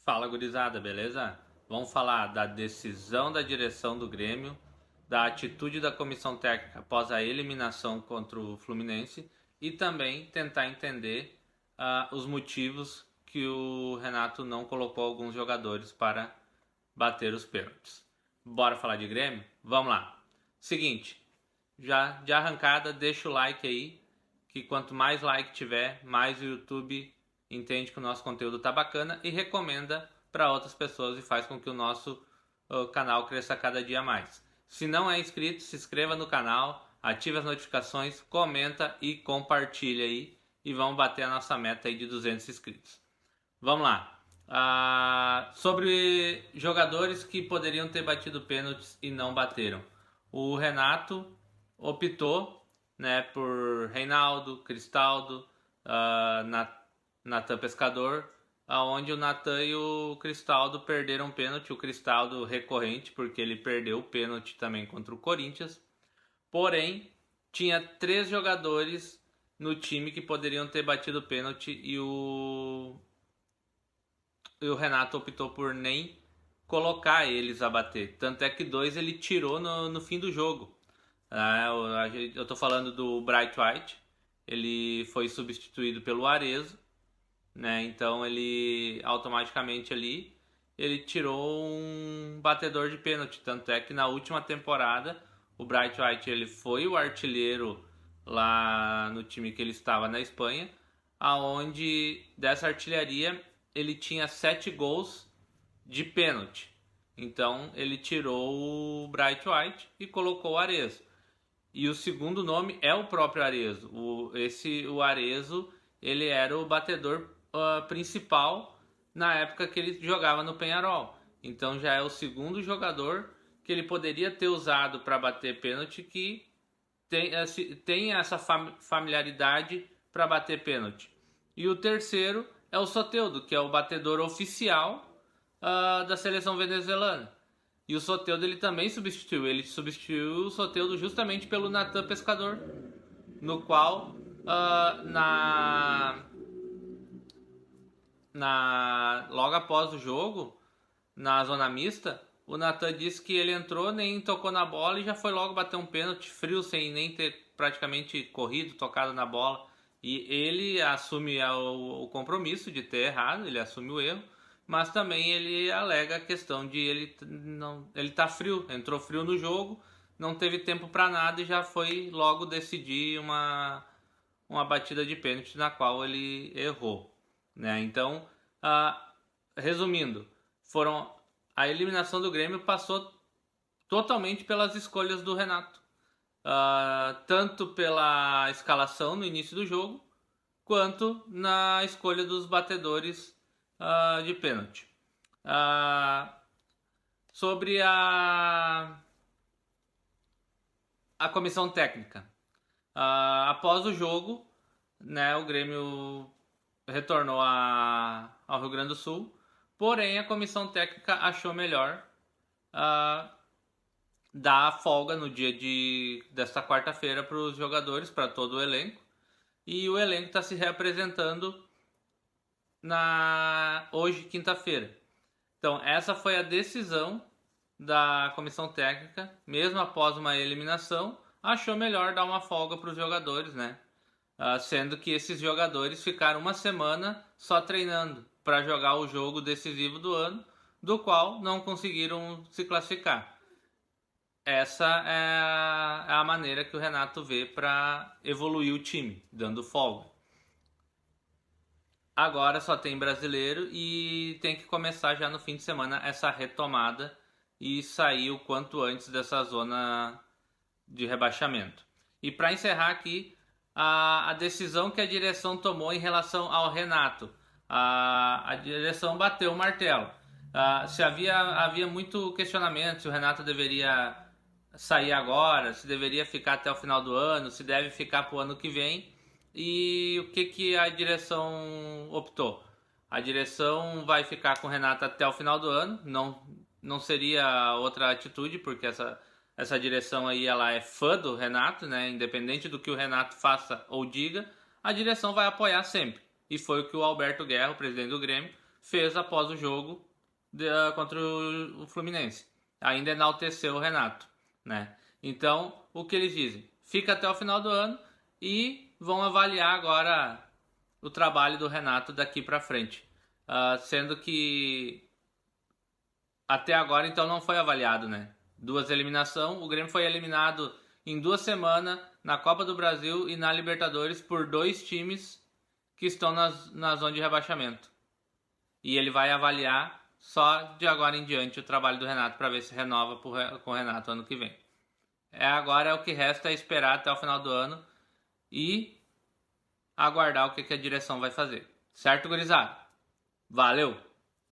Fala, gurizada, beleza? Vamos falar da decisão da direção do Grêmio, da atitude da comissão técnica após a eliminação contra o Fluminense e também tentar entender os motivos que o Renato não colocou alguns jogadores para bater os pênaltis. Bora falar de Grêmio? Vamos lá. Seguinte, já de arrancada, deixa o like aí, que quanto mais like tiver, mais o YouTube entende que o nosso conteúdo tá bacana e recomenda para outras pessoas e faz com que o nosso canal cresça cada dia mais. Se não é inscrito, se inscreva no canal, ative as notificações, comenta e compartilha aí e vamos bater a nossa meta aí de 200 inscritos. Vamos lá. Sobre jogadores que poderiam ter batido pênaltis e não bateram. O Renato optou, né, por Reinaldo, Cristaldo, Natan Pescador, aonde o Natan e o Cristaldo perderam pênalti. O Cristaldo recorrente, porque ele perdeu o pênalti também contra o Corinthians. Porém, tinha 3 jogadores no time que poderiam ter batido pênalti e o Renato optou por nem colocar eles a bater. Tanto é que 2 ele tirou no fim do jogo. Eu tô falando do Bright White. Ele foi substituído pelo Arezzo, né? Então ele automaticamente ali ele tirou um batedor de pênalti. Tanto é que na última temporada o Bright White ele foi o artilheiro lá no time que ele estava na Espanha, aonde dessa artilharia ele tinha 7 gols de pênalti. Então ele tirou o Bright White e colocou o Arezzo. E o segundo nome é o próprio Arezzo. O Arezzo ele era o batedor principal na época que ele jogava no Penharol. Então já é o segundo jogador que ele poderia ter usado para bater pênalti que tem essa familiaridade para bater pênalti. E o terceiro é o Soteldo, que é o batedor oficial da seleção venezuelana. E o Soteldo ele também substituiu. Ele substituiu o Soteldo justamente pelo Natan Pescador, no qual logo após o jogo, na zona mista, o Natan disse que ele entrou, nem tocou na bola e já foi logo bater um pênalti frio, sem nem ter praticamente corrido, tocado na bola. E ele assume o compromisso de ter errado, ele assume o erro, mas também ele alega a questão de ele tá frio, entrou frio no jogo, não teve tempo para nada e já foi logo decidir uma batida de pênalti na qual ele errou, né? Então, resumindo, foram a eliminação do Grêmio passou totalmente pelas escolhas do Renato, tanto pela escalação no início do jogo, quanto na escolha dos batedores de pênalti. Sobre a comissão técnica. Após o jogo, né, o Grêmio retornou ao Rio Grande do Sul, porém a comissão técnica achou melhor dar folga no dia desta quarta-feira para os jogadores, para todo o elenco, e o elenco está se reapresentando hoje, quinta-feira. Então, essa foi a decisão da comissão técnica, mesmo após uma eliminação, achou melhor dar uma folga para os jogadores, né? Sendo que esses jogadores ficaram uma semana só treinando para jogar o jogo decisivo do ano, do qual não conseguiram se classificar. Essa é a maneira que o Renato vê para evoluir o time, dando folga. Agora só tem brasileiro e tem que começar já no fim de semana essa retomada e sair o quanto antes dessa zona de rebaixamento. E para encerrar aqui, a decisão que a direção tomou em relação ao Renato. A direção bateu o martelo. Se havia muito questionamento se o Renato deveria sair agora, se deveria ficar até o final do ano, se deve ficar para o ano que vem. E o que a direção optou? A direção vai ficar com o Renato até o final do ano. Não seria outra atitude, porque essa direção aí ela é fã do Renato, né? Independente do que o Renato faça ou diga, a direção vai apoiar sempre. E foi o que o Alberto Guerra, o presidente do Grêmio, fez após o jogo contra o Fluminense. Ainda enalteceu o Renato, né? Então, o que eles dizem? Fica até o final do ano e vão avaliar agora o trabalho do Renato daqui para frente. Sendo que até agora, então, não foi avaliado, né? 2 eliminações. O Grêmio foi eliminado em 2 semanas na Copa do Brasil e na Libertadores por 2 times que estão na zona de rebaixamento. E ele vai avaliar só de agora em diante o trabalho do Renato para ver se renova com o Renato ano que vem. Agora o que resta é esperar até o final do ano e aguardar o que a direção vai fazer. Certo, gurizada? Valeu!